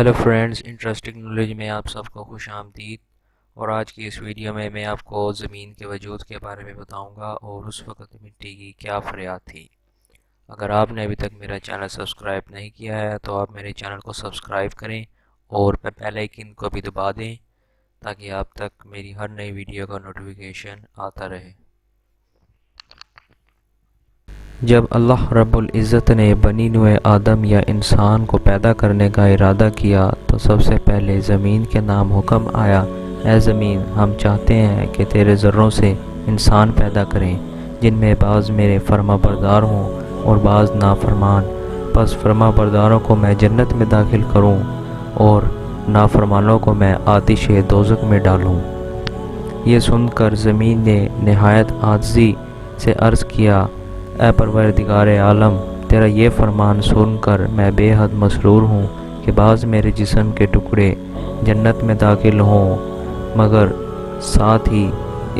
Hello friends, interesting knowledge میں آپ سب کو خوش آمدید۔ اور آج کی اس ویڈیو میں آپ کو زمین کے وجود کے بارے میں بتاؤں گا اور اس وقت مٹی کی کیا فریاد تھی۔ اگر آپ نے ابھی تک میرا چینل سبسکرائب نہیں کیا ہے تو آپ میرے چینل کو سبسکرائب کریں اور بیل آئیکن کو بھی دبا دیں تاکہ آپ تک میری ہر نئی ویڈیو کا نوٹیفیکیشن آتا رہے۔ جب اللہ رب العزت نے بنی نوع آدم یا انسان کو پیدا کرنے کا ارادہ کیا تو سب سے پہلے زمین کے نام حکم آیا، اے زمین، ہم چاہتے ہیں کہ تیرے ذروں سے انسان پیدا کریں جن میں بعض میرے فرما بردار ہوں اور بعض نافرمان، پس فرما برداروں کو میں جنت میں داخل کروں اور نافرمانوں کو میں آتش دوزخ میں ڈالوں۔ یہ سن کر زمین نے نہایت عاجزی سے عرض کیا، اے پروردگار عالم، تیرا یہ فرمان سن کر میں بے حد مسرور ہوں کہ بعض میرے جسم کے ٹکڑے جنت میں داخل ہوں، مگر ساتھ ہی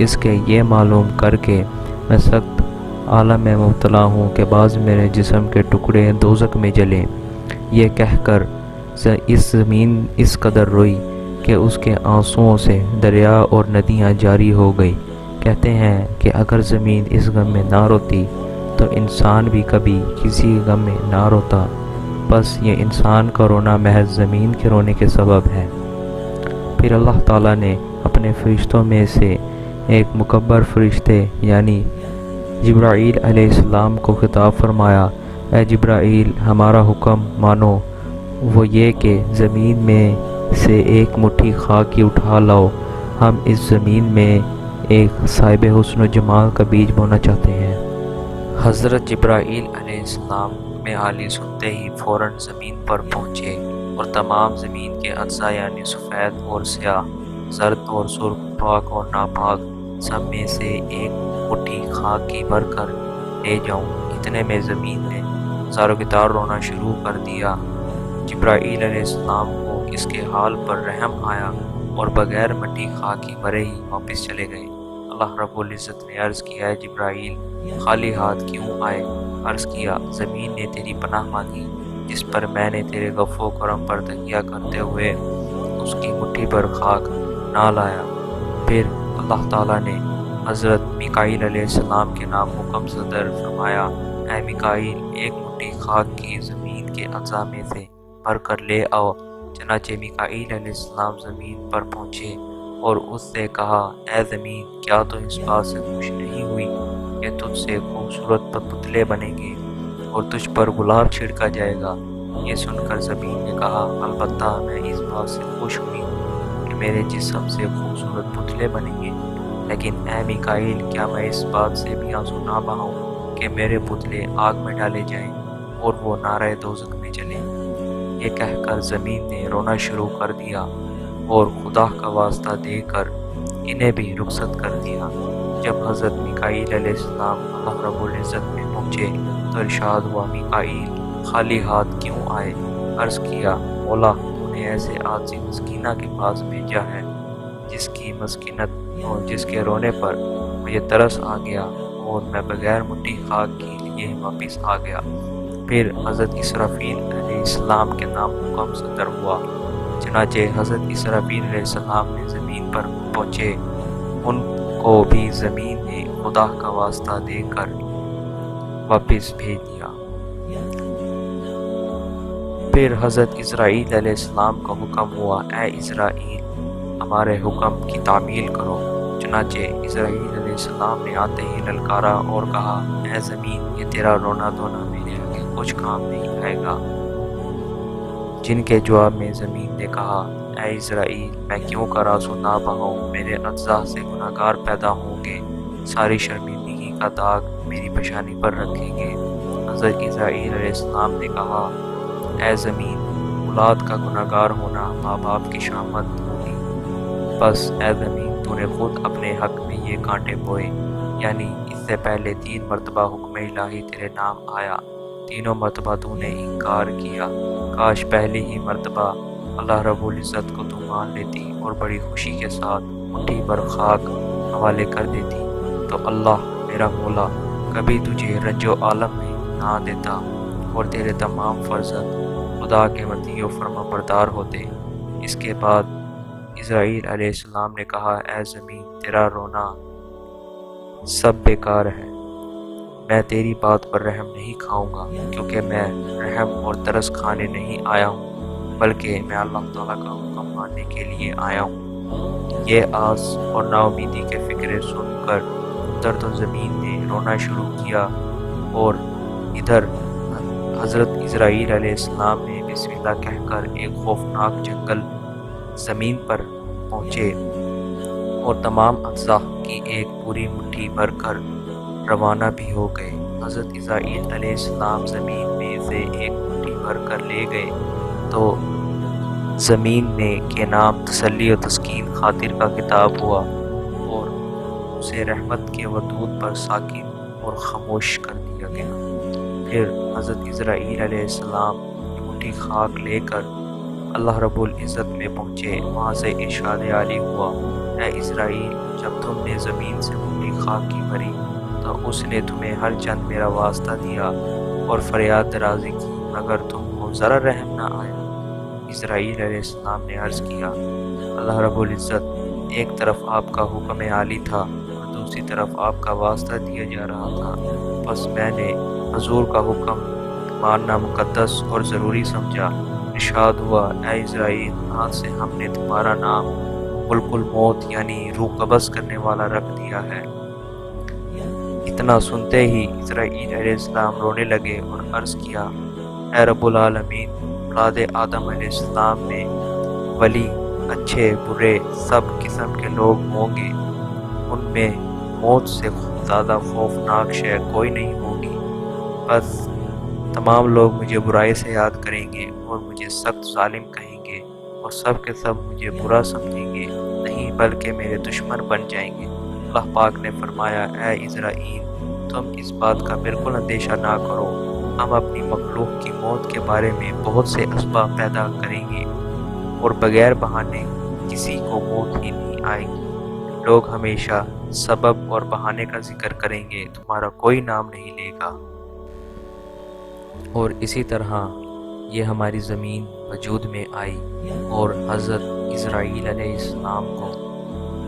اس کے یہ معلوم کر کے میں سخت عالم میں مبتلا ہوں کہ بعض میرے جسم کے ٹکڑے دوزخ میں جلیں۔ یہ کہہ کر اس زمین اس قدر روئی کہ اس کے آنسوؤں سے دریا اور ندیاں جاری ہو گئی۔ کہتے ہیں کہ اگر زمین اس غم میں نہ روتی تو انسان بھی کبھی کسی غم میں نہ روتا، بس یہ انسان کا رونا محض زمین کے رونے کے سبب ہے۔ پھر اللہ تعالیٰ نے اپنے فرشتوں میں سے ایک مکبر فرشتے یعنی جبرائیل علیہ السلام کو خطاب فرمایا، اے جبرائیل، ہمارا حکم مانو، وہ یہ کہ زمین میں سے ایک مٹھی خاک کی اٹھا لاؤ، ہم اس زمین میں ایک صاحب حسن و جمال کا بیج بونا چاہتے ہیں۔ حضرت جبرائیل علیہ السلام میں حالی سنتے ہی فوراً زمین پر پہنچے اور تمام زمین کے اجزاء یعنی سفید اور سیاہ، زرد اور سرخ، پاک اور ناپاک، سب میں سے ایک مٹھی خاک کی بھر کر لے جاؤں۔ اتنے میں زمین نے زار و گتار رونا شروع کر دیا۔ جبرائیل علیہ السلام کو اس کے حال پر رحم آیا اور بغیر مٹی خاک کی بھرے ہی واپس چلے گئے۔ اللہ رب العزت نے عرض کیا، ہے جبرائیل، خالی ہاتھ کیوں آئے؟ عرض کیا، زمین نے تیری پناہ مانگی جس پر میں نے تیرے غفو و کرم پر تکیہ کرتے ہوئے اس کی مٹھی پر خاک نہ لایا۔ پھر اللہ تعالیٰ نے حضرت میکائیل علیہ السلام کے نام حکم صدر فرمایا، اے میکائیل، ایک مٹھی خاک کی زمین کے اجزاء میں سے بھر کر لے آؤ۔ چنانچہ میکائیل علیہ السلام زمین پر پہنچے اور اس سے کہا، اے زمین، کیا تو اس بات سے خوش نہیں ہوئی کہ تجھ سے خوبصورت پتلے بنیں گے اور تجھ پر گلاب چھڑکا جائے گا؟ یہ سن کر زمین نے کہا، البتہ میں اس بات سے خوش ہوئی ہوں کہ میرے جسم سے خوبصورت پتلے بنیں گے، لیکن اے میکائیل، کیا میں اس بات سے بھی آنسو نہ بہاؤں کہ میرے پتلے آگ میں ڈالے جائیں اور وہ نارے دوزخ میں جلیں؟ یہ کہہ کر زمین نے رونا شروع کر دیا اور خدا کا واسطہ دے کر انہیں بھی رخصت کر دیا۔ جب حضرت میکائیل علیہ السلام اللہ رب العزت میں پہنچے تو ارشاد ہوا، میکائیل، خالی ہاتھ کیوں آئے؟ عرض کیا، مولا، تو نے ایسے عاجز مسکینہ کے پاس بھیجا ہے جس کی مسکینت اور جس کے رونے پر مجھے ترس آ گیا اور میں بغیر مٹھی خاک کے لیے واپس آ گیا۔ پھر حضرت اسرافیل علیہ السلام کے نام حکم صدر ہوا۔ چنانچہ حضرت اسرافیل علیہ السلام نے زمین پر پہنچے، ان کو بھی زمین نے خدا کا واسطہ دے کر واپس بھیج دیا۔ پھر حضرت اسرائیل علیہ السلام کا حکم ہوا، اے اسرائیل، ہمارے حکم کی تعمیل کرو۔ چنانچہ اسرائیل علیہ السلام نے آتے ہی للکارا اور کہا، اے زمین، یہ تیرا رونا دھونا میرے آگے کچھ کام نہیں آئے گا۔ جن کے جواب میں زمین نے کہا، اے اسرائیل، میں کیوں کر آنسو نہ بہاؤں؟ میرے اجزاء سے گناہگار پیدا ہوں گے، ساری شرمندگی کا داغ میری پیشانی پر رکھیں گے۔ حضرت اسرائیل علیہ السلام نے کہا، اے زمین، اولاد کا گناہگار ہونا ماں باپ کی شامت ہوگی، بس اے زمین، تو نے خود اپنے حق میں یہ کانٹے بوئے، یعنی اس سے پہلے 3 مرتبہ حکم الہی تیرے نام آیا، تینوں مرتبہ تو نے انکار کیا۔ کاش پہلی ہی مرتبہ اللہ رب العزت کو تو مان لیتی اور بڑی خوشی کے ساتھ مٹھی پر خاک حوالے کر دیتی، تو اللہ میرا مولا کبھی تجھے رنج و عالم میں نہ دیتا اور تیرے تمام فرزند خدا کے مطیع و فرما بردار ہوتے۔ اس کے بعد اسرائیل علیہ السلام نے کہا، اے زمین، تیرا رونا سب بیکار ہے، میں تیری بات پر رحم نہیں کھاؤں گا، کیونکہ میں رحم اور ترس کھانے نہیں آیا ہوں، بلکہ میں اللہ تعالیٰ کا حکم ماننے کے لیے آیا ہوں۔ یہ آس اور نا امیدی کے فکرے سن کر ادھر تو زمین نے رونا شروع کیا اور ادھر حضرت اسرائیل علیہ السلام نے بسم اللہ کہہ کر ایک خوفناک جنگل زمین پر پہنچے اور تمام اجزاء کی ایک پوری مٹھی بھر کر روانہ بھی ہو گئے۔ حضرت اسرائیل علیہ السلام زمین میں سے ایک مٹھی بھر کر لے گئے تو زمین میں کے نام تسلی و تسکین خاطر کا خطاب ہوا اور اسے رحمت کے ودود پر ساکن اور خاموش کر دیا گیا۔ پھر حضرت اسرائیل علیہ السلام مٹھی خاک لے کر اللہ رب العزت میں پہنچے۔ وہاں سے ارشاد عالی ہوا، اے اسرائیل، جب تم نے زمین سے مٹھی خاک کی بھری تو اس نے تمہیں ہر چند میرا واسطہ دیا اور فریاد درازی کی، مگر تم کو ذرا رحم نہ آیا۔ اسرائیل علیہ السلام نے عرض کیا، اللہ رب العزت، ایک طرف آپ کا حکم عالی تھا اور دوسری طرف آپ کا واسطہ دیا جا رہا تھا، بس میں نے حضور کا حکم ماننا مقدس اور ضروری سمجھا۔ ارشاد ہوا، اے اسرائیل، آج سے ہم نے تمہارا نام ملک الموت یعنی روح قبض کرنے والا رکھ دیا ہے۔ اتنا سنتے ہی اسرائیل علیہ السلام رونے لگے اور عرض کیا، اے رب العالمین، اولاد آدم علیہ السلام میں ولی، اچھے برے سب قسم کے لوگ ہوں گے، ان میں موت سے زیادہ خوفناک شے کوئی نہیں ہوگی، بس تمام لوگ مجھے برائی سے یاد کریں گے اور مجھے سخت ظالم کہیں گے اور سب کے سب مجھے برا سمجھیں گے، نہیں بلکہ میرے دشمن بن جائیں گے۔ اللہ پاک نے فرمایا، اے اسرائیل، تم اس بات کا بالکل اندیشہ نہ کرو، ہم اپنی مخلوق کی موت کے بارے میں بہت سے اسباب پیدا کریں گے اور بغیر بہانے کسی کو موت ہی نہیں آئے گی۔ لوگ ہمیشہ سبب اور بہانے کا ذکر کریں گے، تمہارا کوئی نام نہیں لے گا۔ اور اسی طرح یہ ہماری زمین وجود میں آئی اور حضرت اسرائیل علیہ السلام کو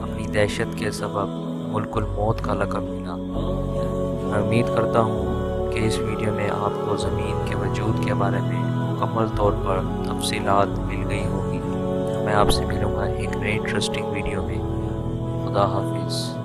اپنی دہشت کے سبب ملک الموت کا لقب ملا۔ میں امید کرتا ہوں کہ اس ویڈیو میں آپ کو زمین کے وجود کے بارے میں مکمل طور پر تفصیلات مل گئی ہوگی۔ میں آپ سے ملوں گا ایک نئی انٹرسٹنگ ویڈیو میں۔ خدا حافظ۔